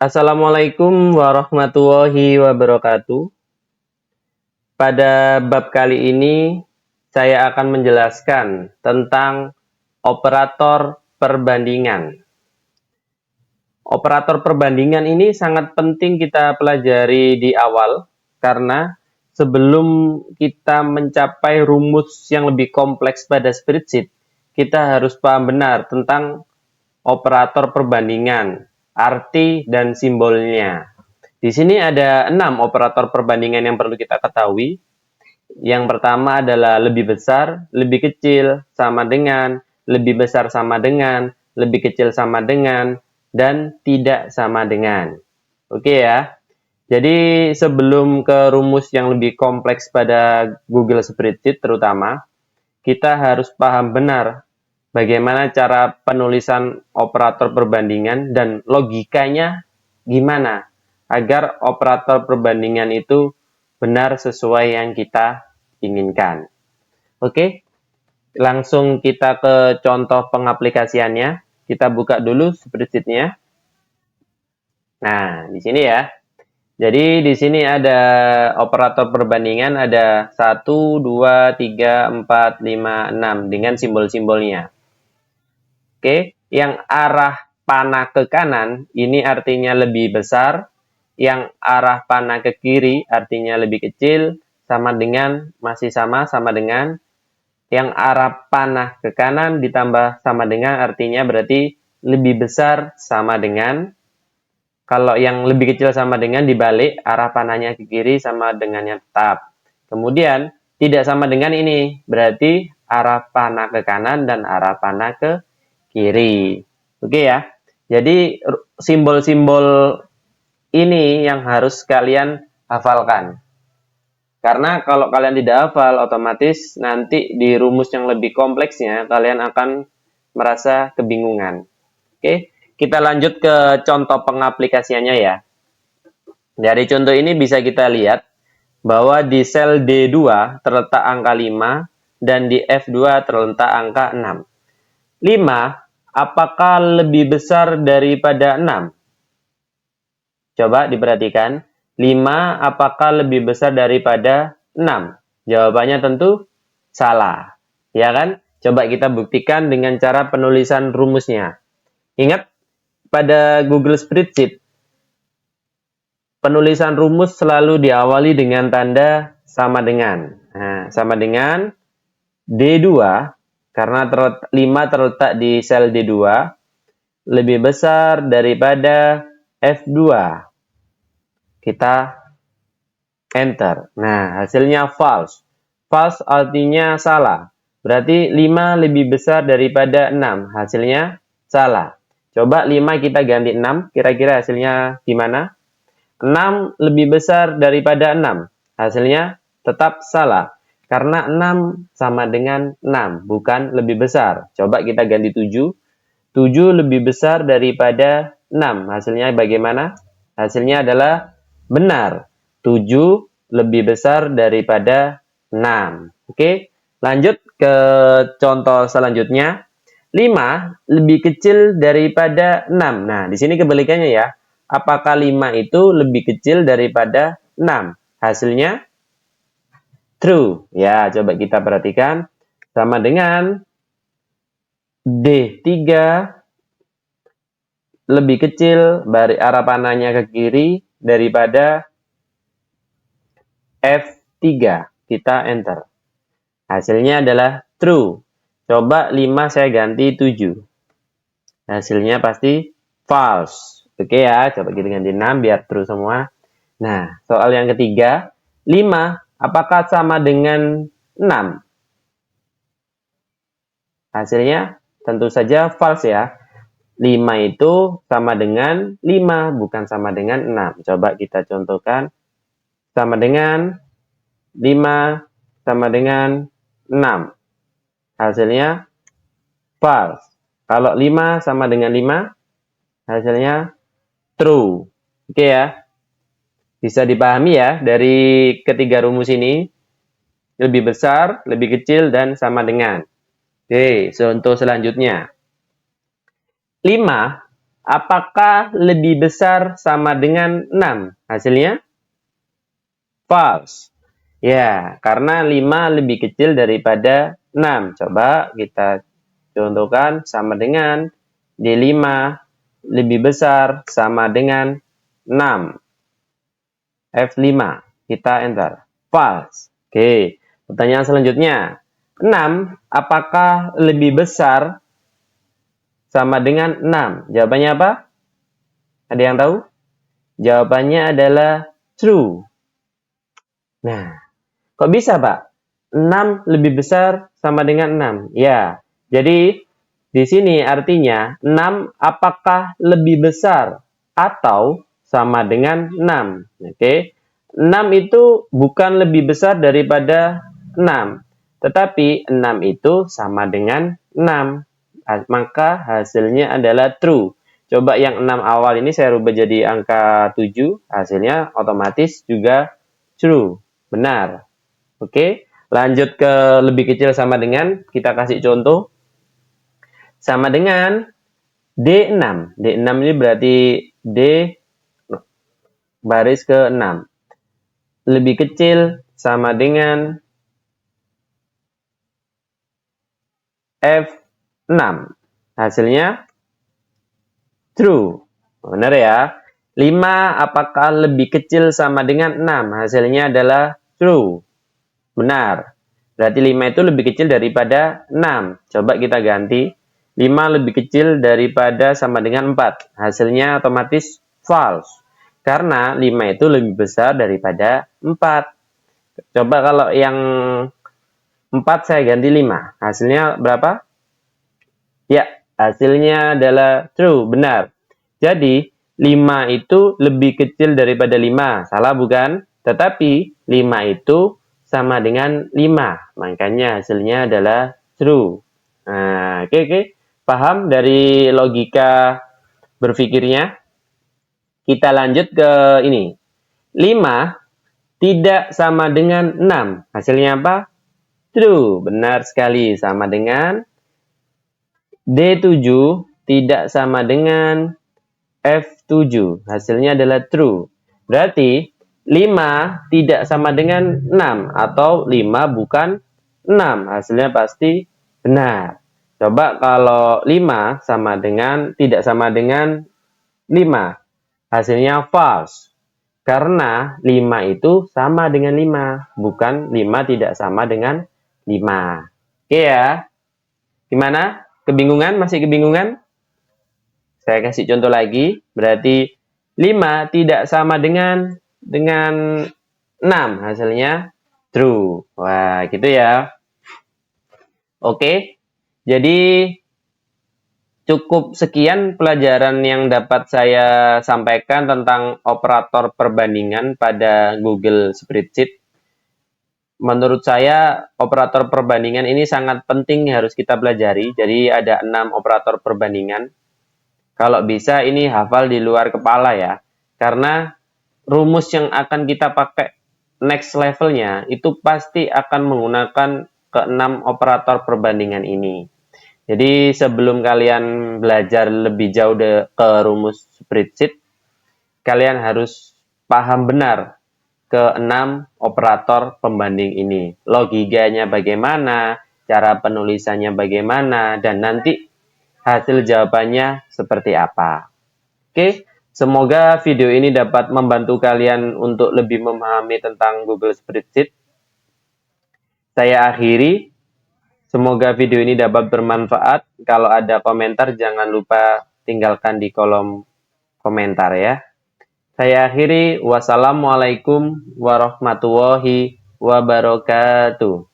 Assalamualaikum warahmatullahi wabarakatuh. Pada bab kali ini, saya akan menjelaskan tentang operator perbandingan. Operator perbandingan ini sangat penting kita pelajari di awal, karena sebelum kita mencapai rumus yang lebih kompleks pada spreadsheet, kita harus paham benar tentang operator perbandingan, arti dan simbolnya. Di sini ada 6 operator perbandingan yang perlu kita ketahui. Yang pertama adalah lebih besar, lebih kecil, sama dengan, lebih besar sama dengan, lebih kecil sama dengan, dan tidak sama dengan. Oke ya. Jadi sebelum ke rumus yang lebih kompleks pada Google Spreadsheet terutama, kita harus paham benar bagaimana cara penulisan operator perbandingan dan logikanya gimana agar operator perbandingan itu benar sesuai yang kita inginkan. Oke, langsung kita ke contoh pengaplikasiannya. Kita buka dulu spreadsheet-nya. Nah, di sini ya. Jadi di sini ada operator perbandingan, ada 1, 2, 3, 4, 5, 6 dengan simbol-simbolnya. Oke, yang arah panah ke kanan ini artinya lebih besar, yang arah panah ke kiri artinya lebih kecil, sama dengan, masih sama dengan, yang arah panah ke kanan ditambah sama dengan artinya berarti lebih besar sama dengan, kalau yang lebih kecil sama dengan dibalik, arah panahnya ke kiri sama dengannya tetap. Kemudian tidak sama dengan ini, berarti arah panah ke kanan dan arah panah ke kiri. Oke ya. Jadi simbol-simbol ini yang harus kalian hafalkan. Karena kalau kalian tidak hafal, otomatis nanti di rumus yang lebih kompleksnya kalian akan merasa kebingungan. Oke, kita lanjut ke contoh pengaplikasiannya ya. Dari contoh ini bisa kita lihat bahwa di sel D2 terletak angka 5 dan di F2 terletak angka 6. 5 apakah lebih besar daripada 6? Coba diperhatikan. 5 apakah lebih besar daripada 6? Jawabannya tentu salah. Ya kan? Coba kita buktikan dengan cara penulisan rumusnya. Ingat, pada Google Spreadsheet, penulisan rumus selalu diawali dengan tanda sama dengan. Nah, sama dengan D2, karena 5 terletak di sel D2, lebih besar daripada F2. Kita enter. Nah, hasilnya false. False artinya salah. Berarti 5 lebih besar daripada 6. Hasilnya salah. Coba 5 kita ganti 6. Kira-kira hasilnya gimana? 6 lebih besar daripada 6. Hasilnya tetap salah. Karena 6 sama dengan 6. Bukan lebih besar. Coba kita ganti 7. 7 lebih besar daripada 6. Hasilnya bagaimana? Hasilnya adalah benar. 7 lebih besar daripada 6. Oke, lanjut ke contoh selanjutnya. 5 lebih kecil daripada 6. Nah, di sini kebalikannya ya. Apakah 5 itu lebih kecil daripada 6? Hasilnya true. Ya, coba kita perhatikan. Sama dengan D3 lebih kecil dari arah panahnya ke kiri daripada F3. Kita enter. Hasilnya adalah true. Coba 5 saya ganti 7. Hasilnya pasti false. Oke ya, coba kita ganti 6 biar true semua. Nah, soal yang ketiga. 5 apakah sama dengan 6? Hasilnya tentu saja false ya. 5 itu sama dengan 5, bukan sama dengan 6. Coba kita contohkan. Sama dengan 5 sama dengan 6. Hasilnya false. Kalau 5 sama dengan 5, hasilnya true. Oke ya. Bisa dipahami ya dari ketiga rumus ini. Lebih besar, lebih kecil, dan sama dengan. Oke, contoh selanjutnya. 5 apakah lebih besar sama dengan 6? Hasilnya false. Ya, karena 5 lebih kecil daripada 6. Coba kita contohkan sama dengan D5 lebih besar sama dengan 6. F5. Kita enter. False. Oke. Pertanyaan selanjutnya. 6. Apakah lebih besar sama dengan 6? Jawabannya apa? Ada yang tahu? Jawabannya adalah true. Nah, kok bisa, Pak? 6 lebih besar sama dengan 6. Ya, jadi di sini artinya 6 apakah lebih besar atau sama dengan 6. Oke. 6 itu bukan lebih besar daripada 6, tetapi 6 itu sama dengan 6. Maka hasilnya adalah true. Coba yang 6 awal ini saya rubah jadi angka 7, hasilnya otomatis juga true. Benar. Oke, lanjut ke lebih kecil sama dengan, kita kasih contoh. Sama dengan D6. D6 ini berarti D baris ke-6. Lebih kecil sama dengan F6. Hasilnya true. Benar ya? 5 apakah lebih kecil sama dengan 6? Hasilnya adalah true. Benar. Berarti 5 itu lebih kecil daripada 6. Coba kita ganti. 5 lebih kecil daripada sama dengan 4. Hasilnya otomatis false. Karena 5 itu lebih besar daripada 4. Coba kalau yang 4 saya ganti 5. Hasilnya berapa? Ya, hasilnya adalah true. Benar. Jadi, 5 itu lebih kecil daripada 5. Salah bukan? Tetapi, 5 itu sama dengan 5. Makanya hasilnya adalah true. Nah, oke. Paham dari logika berpikirnya? Kita lanjut ke ini. 5 tidak sama dengan 6. Hasilnya apa? True. Benar sekali. Sama dengan D7 tidak sama dengan F7. Hasilnya adalah true. Berarti 5 tidak sama dengan 6 atau 5 bukan 6. Hasilnya pasti benar. Coba kalau 5 sama dengan tidak sama dengan 5. Hasilnya false. Karena 5 itu sama dengan 5, bukan 5 tidak sama dengan 5. Oke ya. Gimana? Kebingungan? Masih kebingungan? Saya kasih contoh lagi, berarti 5 tidak sama dengan 6, hasilnya true. Wah, gitu ya. Oke, jadi cukup sekian pelajaran yang dapat saya sampaikan tentang operator perbandingan pada Google Spreadsheet. Menurut saya, operator perbandingan ini sangat penting harus kita pelajari. Jadi ada 6 operator perbandingan. Kalau bisa ini hafal di luar kepala ya. Karena rumus yang akan kita pakai next levelnya itu pasti akan menggunakan ke-6 operator perbandingan ini. Jadi sebelum kalian belajar lebih jauh ke rumus spreadsheet, kalian harus paham benar ke-6 operator pembanding ini. Logikanya bagaimana, cara penulisannya bagaimana, dan nanti hasil jawabannya seperti apa. Oke, semoga video ini dapat membantu kalian untuk lebih memahami tentang Google Spreadsheet. Saya akhiri. Semoga video ini dapat bermanfaat. Kalau ada komentar, jangan lupa tinggalkan di kolom komentar ya. Saya akhiri. Wassalamualaikum warahmatullahi wabarakatuh.